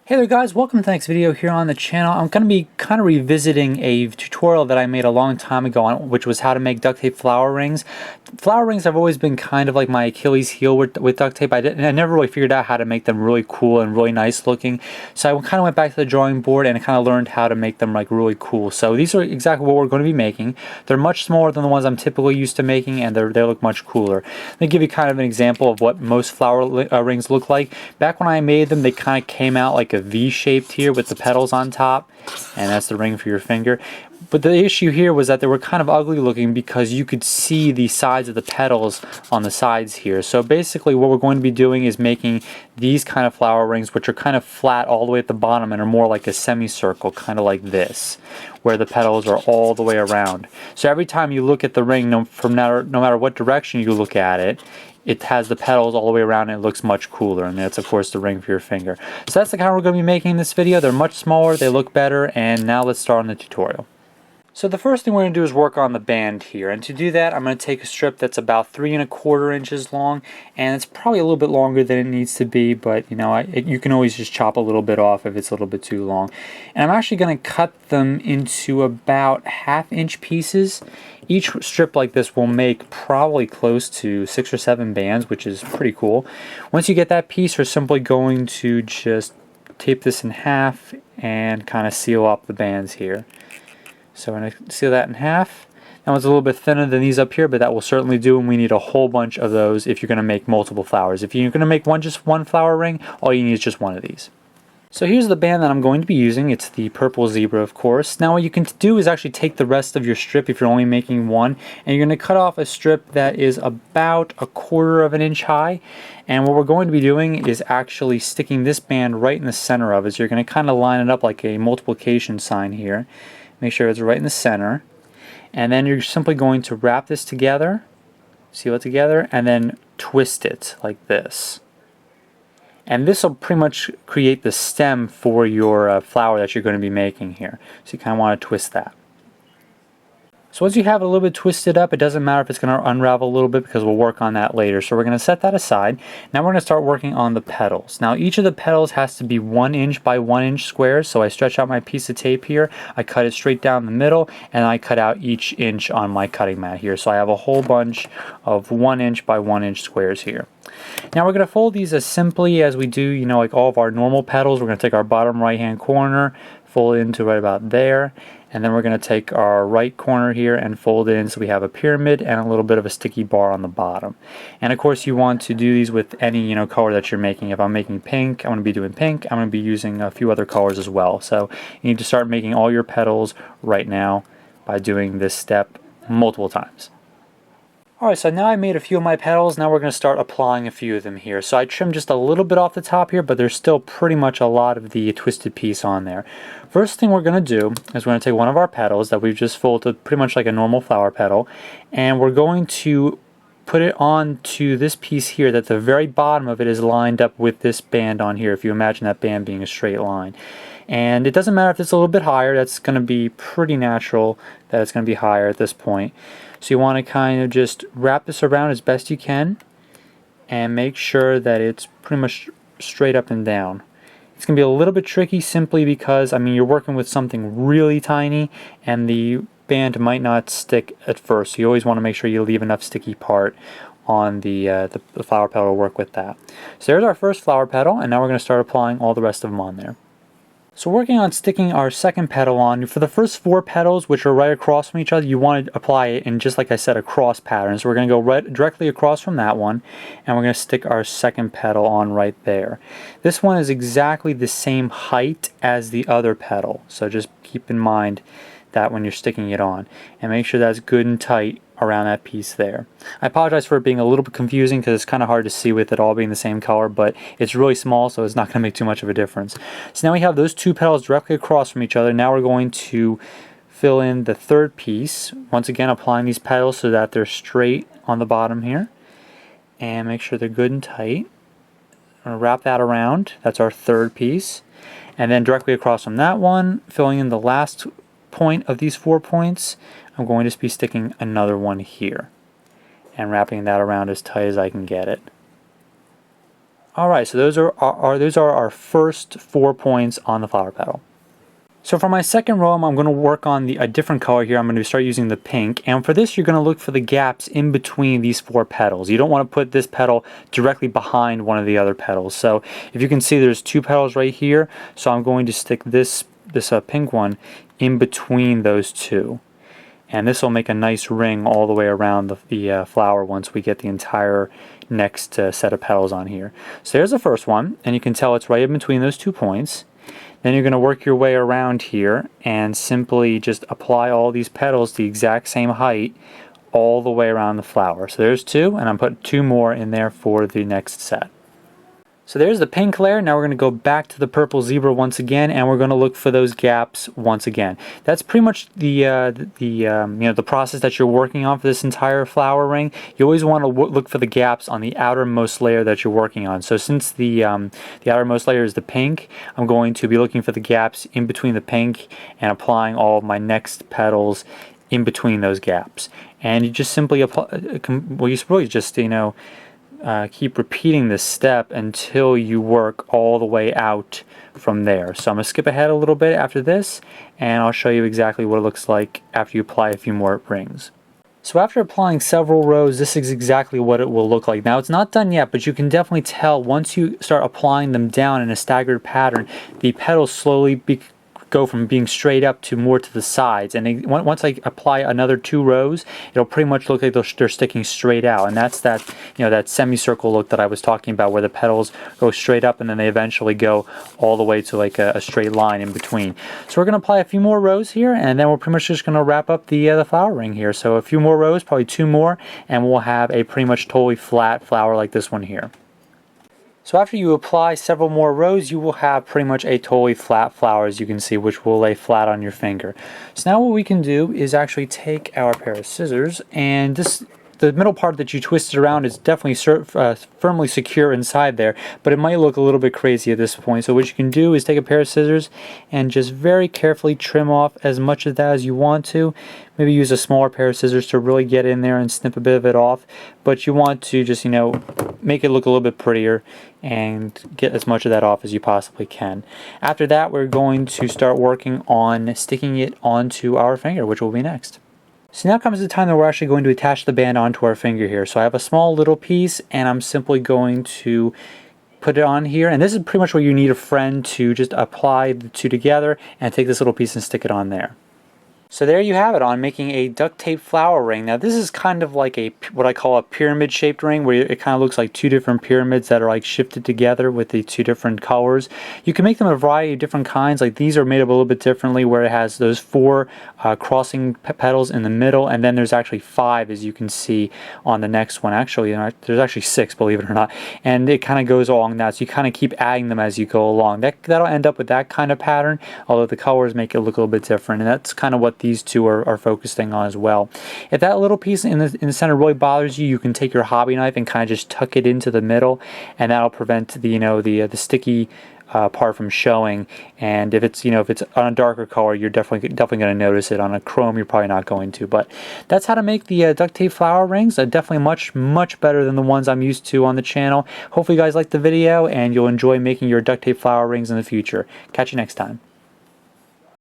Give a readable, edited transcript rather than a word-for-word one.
Hey there guys, welcome to the next video here on the channel. I'm going to be kind of revisiting a tutorial that I made a long time ago, which was how to make duct tape flower rings. Flower rings have always been kind of like my Achilles heel with duct tape. I never really figured out how to make them really cool and really nice looking. So I kind of went back to the drawing board and kind of learned how to make them like really cool. So these are exactly what we're going to be making. They're much smaller than the ones I'm typically used to making, and they look much cooler. Let me give you kind of an example of what most flower rings look like. Back when I made them, they kind of came out like a V-shaped here with the petals on top, and that's the ring for your finger. But the issue here was that they were kind of ugly looking because you could see the sides of the petals on the sides here. So basically what we're going to be doing is making these kind of flower rings, which are kind of flat all the way at the bottom and are more like a semicircle, kind of like this, where the petals are all the way around. So every time you look at the ring, no matter what direction you look at it, it has the petals all the way around and it looks much cooler, and that's of course the ring for your finger. So that's the kind we're going to be making in this video. They're much smaller, they look better, and now let's start on the tutorial. So the first thing we're going to do is work on the band here, and to do that I'm going to take a strip that's about 3¼ inches long, and it's probably a little bit longer than it needs to be, but you know, you can always just chop a little bit off if it's a little bit too long. And I'm actually going to cut them into about 1/2 inch pieces. Each strip like this will make probably close to 6 or 7 bands, which is pretty cool. Once you get that piece, we're simply going to just tape this in half and kind of seal up the bands here. So I'm going to seal that in half. That one's a little bit thinner than these up here, but that will certainly do, and we need a whole bunch of those if you're going to make multiple flowers. If you're going to make just one flower ring, all you need is just one of these. So here's the band that I'm going to be using. It's the purple zebra, of course. Now what you can do is actually take the rest of your strip, if you're only making one, and you're going to cut off a strip that is about 1/4 inch high. And what we're going to be doing is actually sticking this band right in the center of it. So you're going to kind of line it up like a multiplication sign here. Make sure it's right in the center. And then you're simply going to wrap this together, seal it together, and then twist it like this. And this will pretty much create the stem for your flower that you're going to be making here. So you kind of want to twist that. So once you have it a little bit twisted up, it doesn't matter if it's going to unravel a little bit because we'll work on that later. So we're going to set that aside. Now we're going to start working on the petals. Now each of the petals has to be 1 inch by 1 inch squares. So I stretch out my piece of tape here, I cut it straight down the middle, and I cut out each inch on my cutting mat here. So I have a whole bunch of 1 inch by 1 inch squares here. Now we're going to fold these as simply as we do, you know, like all of our normal petals. We're going to take our bottom right hand corner, fold it into right about there, and then we're going to take our right corner here and fold it in so we have a pyramid and a little bit of a sticky bar on the bottom. And of course you want to do these with any color that you're making. If I'm making pink, I'm going to be doing pink. I'm going to be using a few other colors as well. So you need to start making all your petals right now by doing this step multiple times. Alright, so now I made a few of my petals. Now we're going to start applying a few of them here. So I trimmed just a little bit off the top here, but there's still pretty much a lot of the twisted piece on there. First thing we're going to do is we're going to take one of our petals that we've just folded pretty much like a normal flower petal, and we're going to put it onto this piece here that the very bottom of it is lined up with this band on here, if you imagine that band being a straight line. And it doesn't matter if it's a little bit higher, that's going to be pretty natural that it's going to be higher at this point. So you want to kind of just wrap this around as best you can and make sure that it's pretty much straight up and down. It's going to be a little bit tricky simply because, I mean, you're working with something really tiny and the band might not stick at first. So you always want to make sure you leave enough sticky part on the flower petal to work with that. So there's our first flower petal, and now we're going to start applying all the rest of them on there. So working on sticking our second petal on, for the first 4 petals, which are right across from each other, you want to apply it in, just like I said, a cross pattern. So we're going to go directly across from that one, and we're going to stick our second petal on right there. This one is exactly the same height as the other petal, so just keep in mind that when you're sticking it on, and make sure that's good and tight around that piece there. I apologize for it being a little bit confusing because it's kind of hard to see with it all being the same color, but it's really small, so it's not going to make too much of a difference. So now we have those 2 petals directly across from each other. Now we're going to fill in the third piece, once again applying these petals so that they're straight on the bottom here, and make sure they're good and tight. I'm going to wrap that around. That's our third piece, and then directly across from that one, filling in the last point of these 4 points, I'm going to be sticking another one here and wrapping that around as tight as I can get it. Alright, so those are our first 4 points on the flower petal. So for my second row, I'm going to work on a different color here. I'm going to start using the pink. And for this, you're going to look for the gaps in between these 4 petals. You don't want to put this petal directly behind one of the other petals. So if you can see, there's 2 petals right here. So I'm going to stick this pink one in between those 2. And this will make a nice ring all the way around the flower once we get the entire next set of petals on here. So there's the first one, and you can tell it's right in between those 2 points. Then you're going to work your way around here and simply just apply all these petals the exact same height all the way around the flower. So there's 2, and I'm putting 2 more in there for the next set. So there's the pink layer. Now we're going to go back to the purple zebra once again, and we're going to look for those gaps once again. That's pretty much the process that you're working on for this entire flower ring. You always want to look for the gaps on the outermost layer that you're working on. So since the outermost layer is the pink, I'm going to be looking for the gaps in between the pink and applying all of my next petals in between those gaps. And you just simply apply. Well, you really just keep repeating this step until you work all the way out from there. So I'm going to skip ahead a little bit after this, and I'll show you exactly what it looks like after you apply a few more rings. So after applying several rows, this is exactly what it will look like. Now it's not done yet, but you can definitely tell once you start applying them down in a staggered pattern, the petals slowly go from being straight up to more to the sides, and once I apply another 2 rows, it'll pretty much look like they're sticking straight out, and that's that semicircle look that I was talking about, where the petals go straight up and then they eventually go all the way to like a straight line in between. So we're going to apply a few more rows here, and then we're pretty much just going to wrap up the flower ring here. So a few more rows, probably 2 more, and we'll have a pretty much totally flat flower like this one here. So after you apply several more rows, you will have pretty much a totally flat flower, as you can see, which will lay flat on your finger. So now what we can do is actually take our pair of scissors, and the middle part that you twisted around is definitely firmly secure inside there, but it might look a little bit crazy at this point. So what you can do is take a pair of scissors and just very carefully trim off as much of that as you want to. Maybe use a smaller pair of scissors to really get in there and snip a bit of it off, but you want to just, make it look a little bit prettier and get as much of that off as you possibly can. After that, we're going to start working on sticking it onto our finger, which will be next. So now comes the time that we're actually going to attach the band onto our finger here. So I have a small little piece, and I'm simply going to put it on here. And this is pretty much where you need a friend to just apply the 2 together and take this little piece and stick it on there. So there you have it, on making a duct tape flower ring. Now this is kind of like what I call a pyramid shaped ring, where it kind of looks like 2 different pyramids that are like shifted together with the 2 different colors. You can make them a variety of different kinds. Like these are made up a little bit differently, where it has those 4 crossing petals in the middle, and then there's actually 5, as you can see on the next one. Actually, there's actually 6, believe it or not, and it kind of goes along that. So you kind of keep adding them as you go along. That'll end up with that kind of pattern, although the colors make it look a little bit different, and that's kind of what these 2 are focusing on as well. If that little piece in the center really bothers you, you can take your hobby knife and kind of just tuck it into the middle, and that'll prevent the sticky part from showing. And if it's on a darker color, you're definitely going to notice it. On a chrome, you're probably not going to. But that's how to make the duct tape flower rings. Definitely much better than the ones I'm used to on the channel. Hopefully you guys liked the video and you'll enjoy making your duct tape flower rings in the future. Catch you next time.